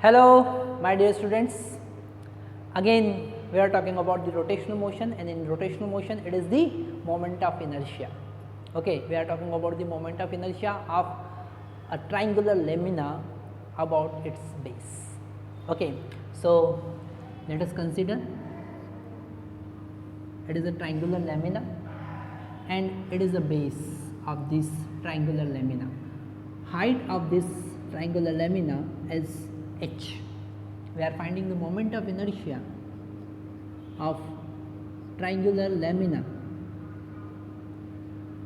Hello my dear students, again we are talking about the rotational motion, and in rotational motion it is the moment of inertia. Okay, we are talking about the moment of inertia of a triangular lamina about its base. Okay, so let us consider it is a triangular lamina and it is the base of this triangular lamina. Height of this triangular lamina is h. We are finding the moment of inertia of triangular lamina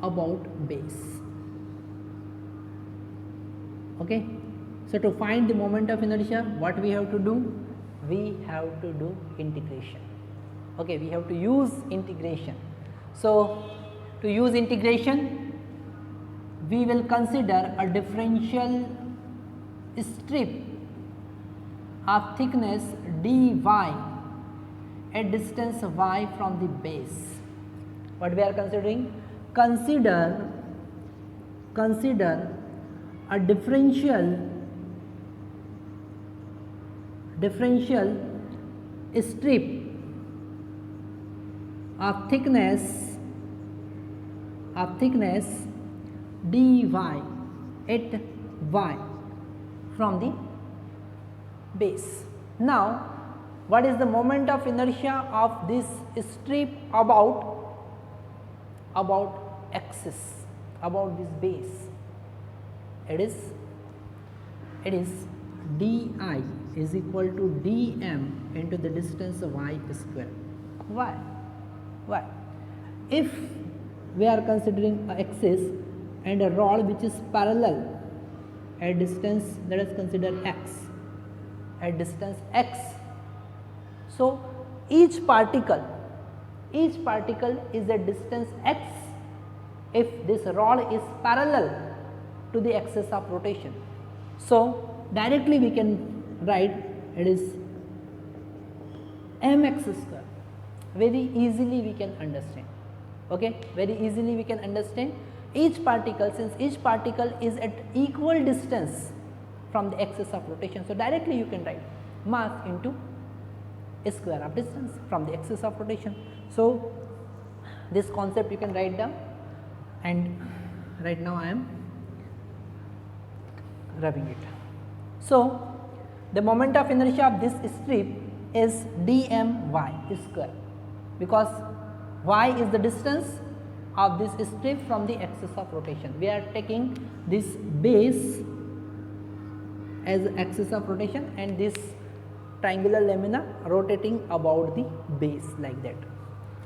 about base. Okay, so to find the moment of inertia, what we have to do? We have to do integration. Okay, we have to use integration. So to use integration, we will consider a differential strip of thickness dy at distance y from the base. What we are considering? Consider a differential strip of thickness dy at y from the base. Now, what is the moment of inertia of this strip about axis, about this base? It is di is equal to dm into the distance y square. Why? If we are considering an axis and a rod which is parallel at distance, let us consider x, at distance x. So each particle is at distance x if this rod is parallel to the axis of rotation. So directly we can write it is mx square. Very easily we can understand. Okay, very easily we can understand each particle, since each particle is at equal distance from the axis of rotation. So directly you can write mass into a square of distance from the axis of rotation. So this concept you can write down, and right now I am rubbing it. So the moment of inertia of this strip is dmy square, because y is the distance of this strip from the axis of rotation. We are taking this base as axis of rotation and this triangular lamina rotating about the base like that.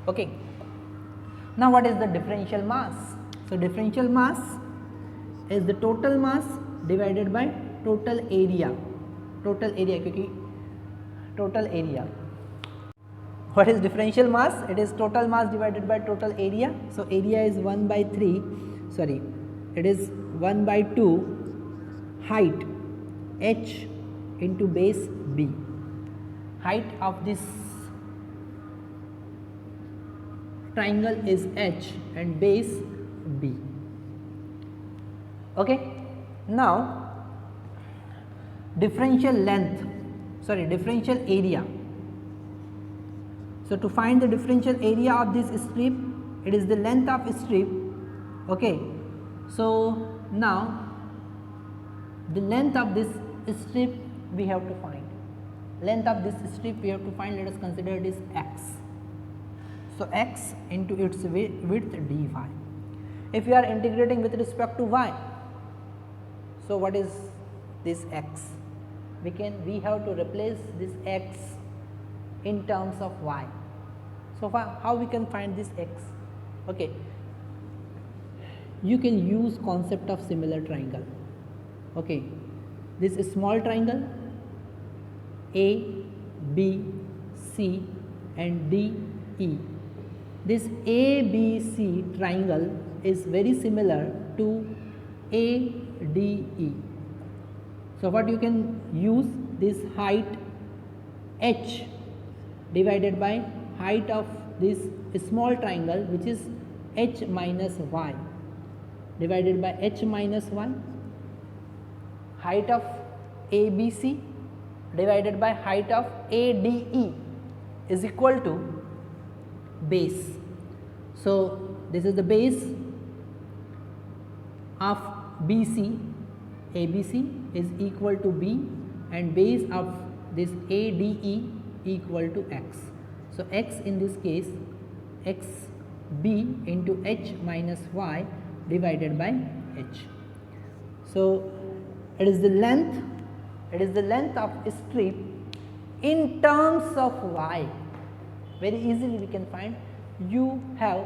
Okay. Now what is the differential mass? So differential mass is the total mass divided by total area. Total area. What is differential mass? It is total mass divided by total area. So area is 1 by 3, sorry, it is 1 by 2 height h into base b. Height of this triangle is h and base b. Okay. Now differential area. So to find the differential area of this strip, it is the length of strip. Okay. So now the length of this strip we have to find. Length of this strip we have to find. Let us consider it is x. So x into its width dy. If we are integrating with respect to y, so what is this x? We have to replace this x in terms of y. So how we can find this x? Okay, you can use concept of similar triangle. Okay, this is small triangle A, B, C and D, E. This ABC triangle is very similar to ADE. So what you can use this height h divided by height of this small triangle, which is h minus y, divided by h minus 1, height of ABC divided by height of ADE is equal to base. So, this is the base of BC, ABC is equal to B, and base of this ADE equal to X. So, X in this case XB into H minus Y divided by H. So, it is the length of a strip in terms of Y. Very easily we can find. You have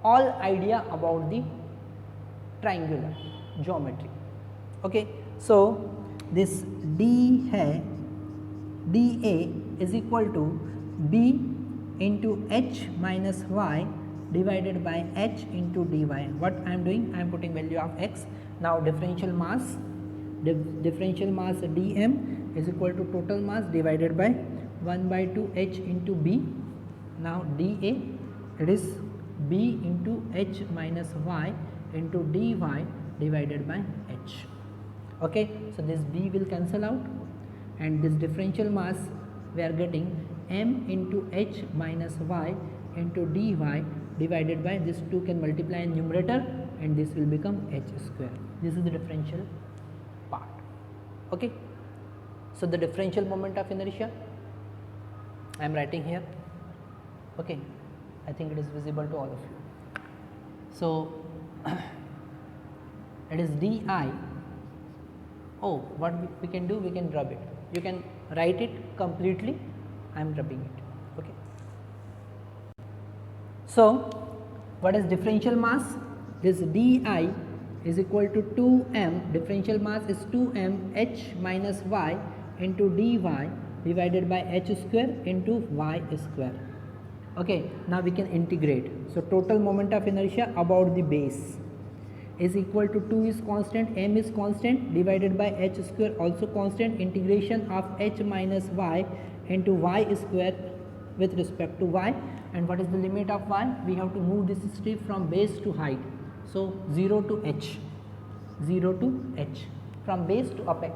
all idea about the triangular geometry. Okay. So, this DA is equal to B into H minus Y divided by H into dy. What I am doing? I am putting value of X. Now, differential mass dm is equal to total mass divided by 1 by 2 H into B. Now, dA, it is B into H minus Y into dy divided by H. Okay. So, this B will cancel out, and this differential mass we are getting m into H minus Y into dy divided by this 2 can multiply in numerator, and this will become H square. This is the differential part. Okay. So, the differential moment of inertia I am writing here. Okay. I think it is visible to all of you. So, it is di. Oh, what we can do? We can rub it. You can write it completely. I am rubbing it. Okay. So, what is differential mass? This di is equal to 2m. Differential mass is 2m H minus Y into dy divided by H square into Y square. Okay. Now, we can integrate. So, total moment of inertia about the base is equal to 2 is constant, m is constant, divided by H square also constant, integration of H minus Y into Y square with respect to Y. And what is the limit of Y? We have to move this strip from base to height. So, 0 to H, from base to apex.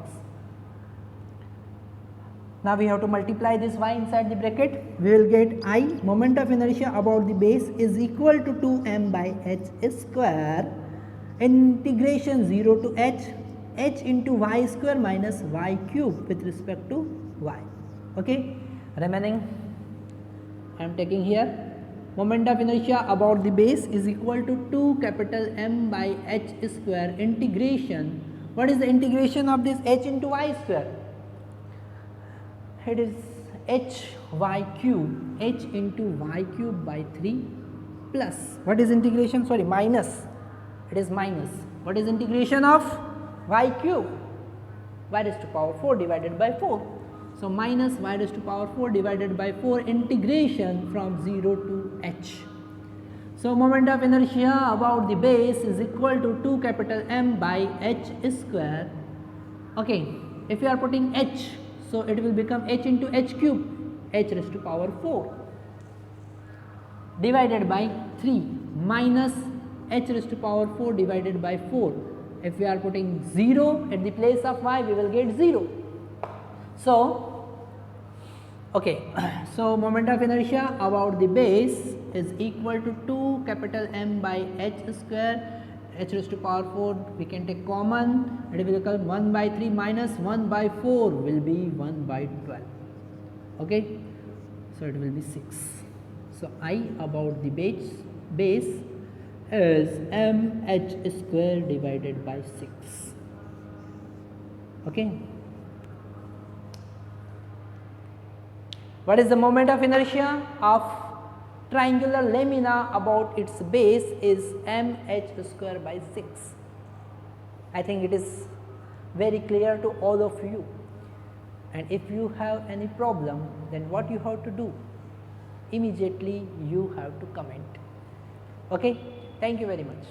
Now, we have to multiply this Y inside the bracket. We will get I, moment of inertia about the base, is equal to 2m by H square, integration 0 to H into Y square minus Y cube with respect to Y. Okay. Remaining I am taking here, moment of inertia about the base is equal to 2 capital M by H square integration. What is the integration of this H into Y square? It is H Y cube, H into Y cube by 3 plus, what is integration? Sorry, minus. It is minus. What is integration of Y cube? Y raised to power 4 divided by 4. So, minus y raised to power 4 divided by 4 integration from 0 to H. So, moment of inertia about the base is equal to 2 capital M by H square. Okay. If you are putting H, so it will become H into H cube, H raised to power 4 divided by 3 minus H raised to power 4 divided by 4. If we are putting 0 at the place of y, we will get 0. So, okay. So, moment of inertia about the base is equal to 2 capital M by H square, H raised to power 4 we can take common, it will become 1 by 3 minus 1 by 4 will be 1 by 12. Okay. So, it will be 6. So, I about the base is mh square divided by 6. Okay. What is the moment of inertia of triangular lamina about its base is mh square by 6. I think it is very clear to all of you, and if you have any problem, then what you have to do? Immediately you have to comment. Okay. Thank you very much.